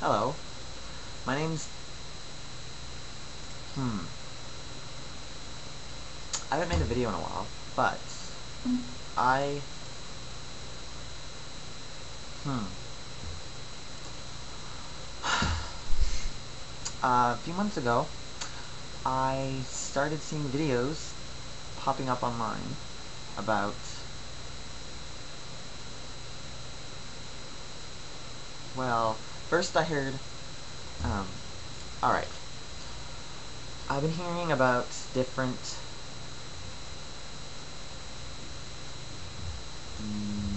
Hello, my name's... I haven't made a video in a while, but I... A few months ago, I started seeing videos popping up online about... Well, first I heard... Alright. I've been hearing about different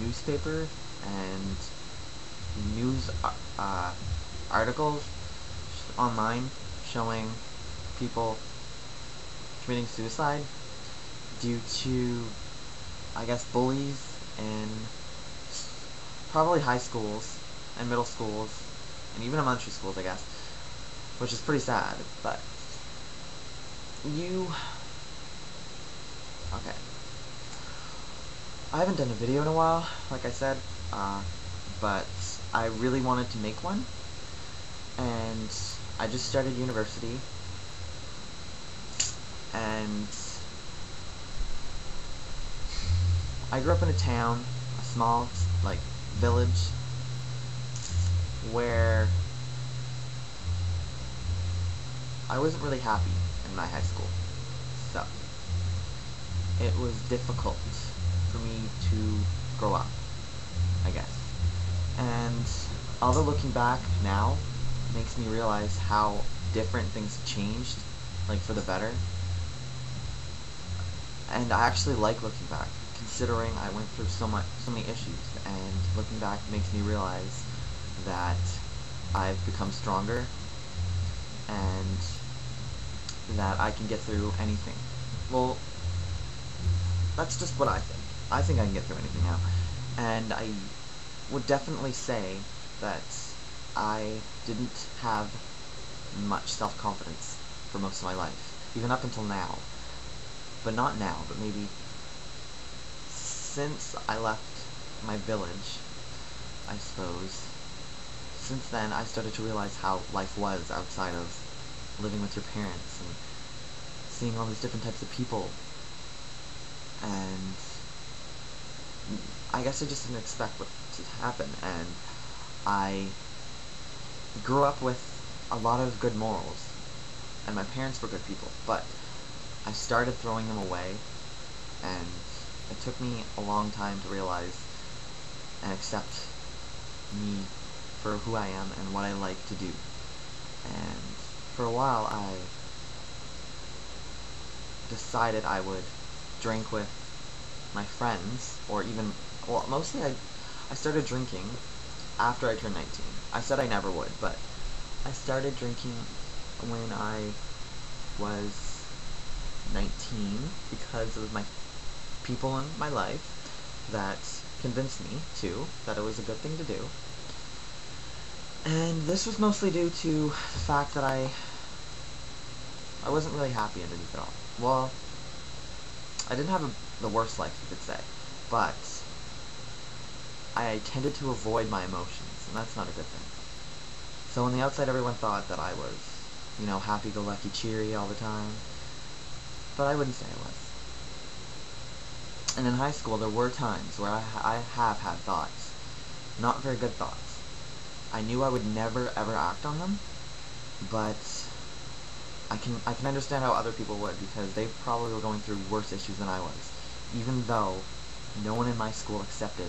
newspaper and news articles online showing people committing suicide due to, I guess, bullies in probably high schools and middle schools and even elementary schools, I guess, which is pretty sad. But okay, I haven't done a video in a while, like I said, but I really wanted to make one, and I just started university, and I grew up in a town, a small, like, village, where I wasn't really happy in my high school, so it was difficult for me to grow up, I guess. And although looking back now makes me realize how different things changed, like for the better, and I actually like looking back, considering I went through so many issues, and looking back makes me realize that I've become stronger and that I can get through anything. Well, that's just what I think. I think I can get through anything now. And I would definitely say that I didn't have much self-confidence for most of my life, even up until now. But not now, but maybe since I left my village, I suppose. Since then, I started to realize how life was outside of living with your parents and seeing all these different types of people. And I guess I just didn't expect what to happen, and I grew up with a lot of good morals, and my parents were good people, but I started throwing them away, and it took me a long time to realize and accept me for who I am and what I like to do. And for a while I decided I would drink with my friends, or even, well, mostly I started drinking after I turned 19. I said I never would, but I started drinking when I was 19 because of my people in my life that convinced me that it was a good thing to do. And this was mostly due to the fact that I wasn't really happy underneath it all. Well, I didn't have the worst life, you could say, but I tended to avoid my emotions, and that's not a good thing. So on the outside, everyone thought that I was, you know, happy-go-lucky, cheery all the time, but I wouldn't say I was. And in high school, there were times where I have had thoughts, not very good thoughts. I knew I would never ever act on them, but I can understand how other people would, because they probably were going through worse issues than I was, even though no one in my school accepted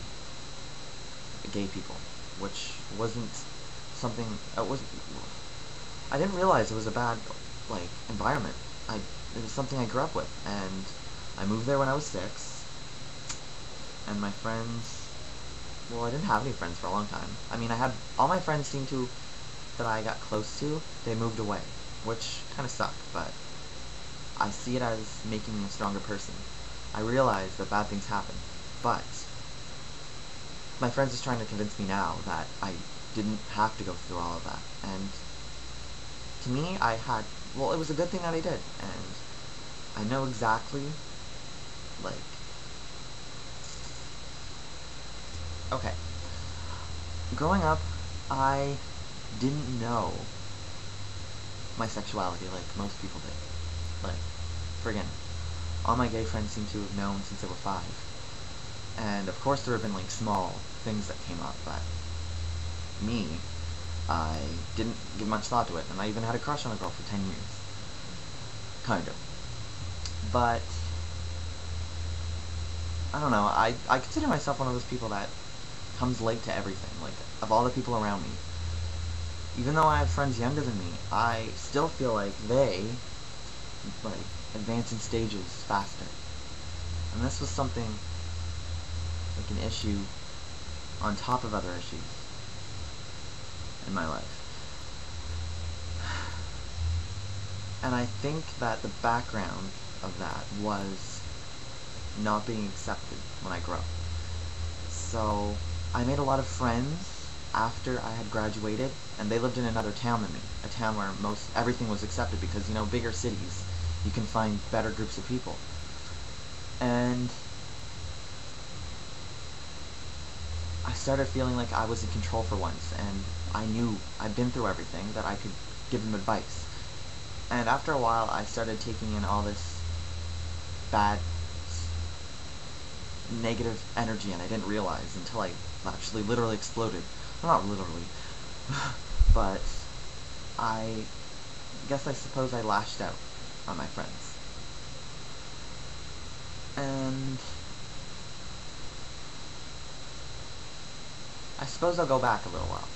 gay people, which wasn't something, I didn't realize it was a bad, like, environment. It was something I grew up with, and I moved there when I was 6, and my friends, well, I didn't have any friends for a long time. I mean, I had, all my friends that I got close to, they moved away, which kind of sucked, but I see it as making me a stronger person. I realize that bad things happen, but my friends is trying to convince me now that I didn't have to go through all of that, and to me, well, it was a good thing that I did, and I know exactly, like, okay, growing up, I didn't know my sexuality like most people did. Like, friggin', all my gay friends seem to have known since they were 5. And of course there have been like small things that came up, but me, I didn't give much thought to it, and I even had a crush on a girl for 10 years. Kind of. But, I don't know, I consider myself one of those people that comes late to everything. Like, of all the people around me, even though I have friends younger than me, I still feel like they, like, advance in stages faster. And this was something, like an issue on top of other issues in my life. And I think that the background of that was not being accepted when I grew up. So I made a lot of friends after I had graduated, and they lived in another town than me, a town where everything was accepted, because, you know, bigger cities, you can find better groups of people. And I started feeling like I was in control for once, and I knew I'd been through everything, that I could give them advice. And after a while, I started taking in all this bad, negative energy, and I didn't realize until I actually literally exploded. Well, not literally, but I suppose I lashed out on my friends. And I suppose I'll go back a little while.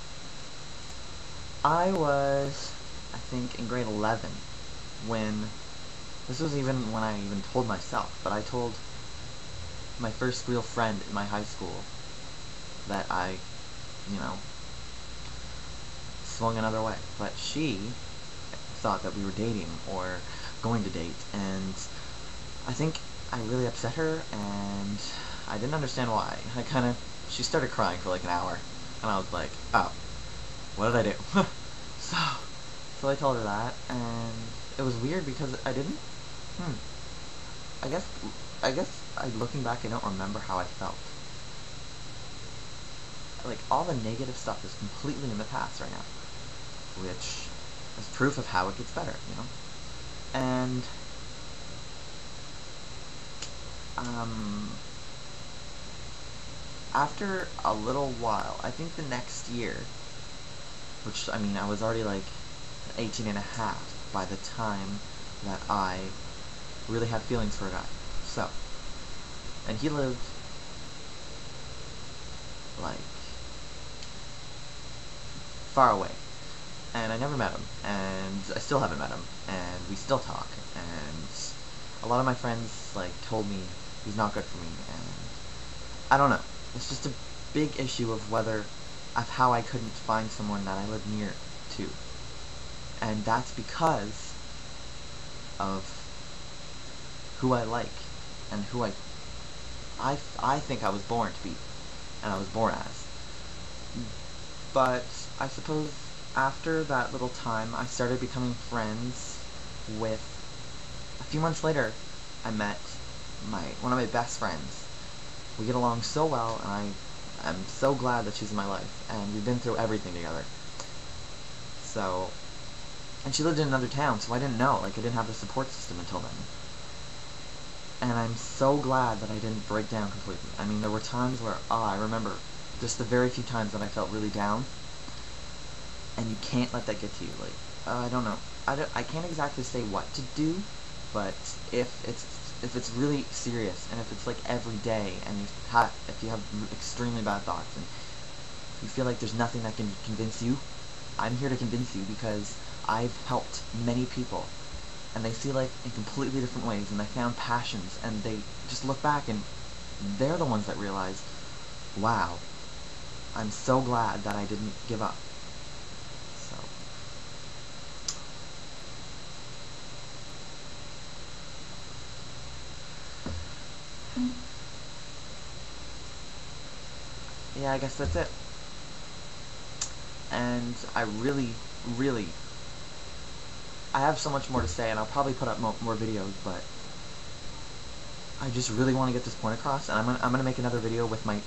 I was, I think, in grade 11 when, this was even when I even told myself, but I told my first real friend in my high school that I, you know, swung another way. But she thought that we were dating or going to date, and I think I really upset her, and I didn't understand why. She started crying for like an hour, and I was like, oh, what did I do? So I told her that, and it was weird because I didn't, I guess looking back, I don't remember how I felt. Like, all the negative stuff is completely in the past right now, which is proof of how it gets better, you know? And, after a little while, I think the next year, which, I mean, I was already, like, 18 and a half by the time that I really had feelings for a guy. So, and he lived, like, far away, and I never met him, and I still haven't met him, and we still talk, and a lot of my friends, like, told me he's not good for me, and I don't know. It's just a big issue of how I couldn't find someone that I lived near to. And that's because of who I like and who I think I was born to be, and I was born as. But I suppose after that little time, I started becoming friends with, a few months later, I met one of my best friends. We get along so well, and I'm so glad that she's in my life, and we've been through everything together. So, and she lived in another town, so I didn't know, like, I didn't have the support system until then. And I'm so glad that I didn't break down completely. I mean, there were times where, I remember just the very few times that I felt really down, and you can't let that get to you. Like, I don't know. I can't exactly say what to do, but if it's really serious, and if it's like every day, and if you have extremely bad thoughts, and you feel like there's nothing that can convince you, I'm here to convince you, because I've helped many people, and they see life in completely different ways, and they found passions, and they just look back, and they're the ones that realize, wow, I'm so glad that I didn't give up. So, yeah, I guess that's it. And I really, I have so much more to say, and I'll probably put up more videos, but I just really want to get this point across, and I'm gonna make another video with my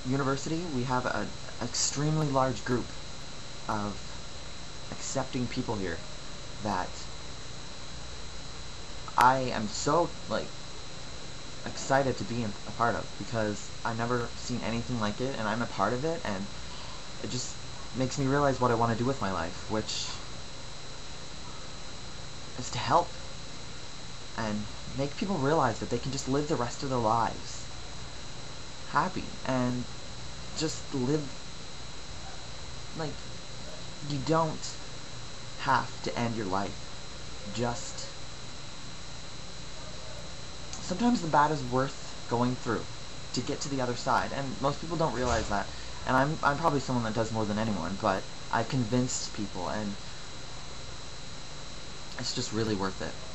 university. We have an extremely large group of accepting people here that I am so, like, excited to be a part of, because I've never seen anything like it, and I'm a part of it, and it just makes me realize what I want to do with my life, which is to help and make people realize that they can just live the rest of their lives happy, and just live, like, you don't have to end your life. Just, sometimes the bad is worth going through to get to the other side, and most people don't realize that, and I'm probably someone that does more than anyone, but I've convinced people, and it's just really worth it.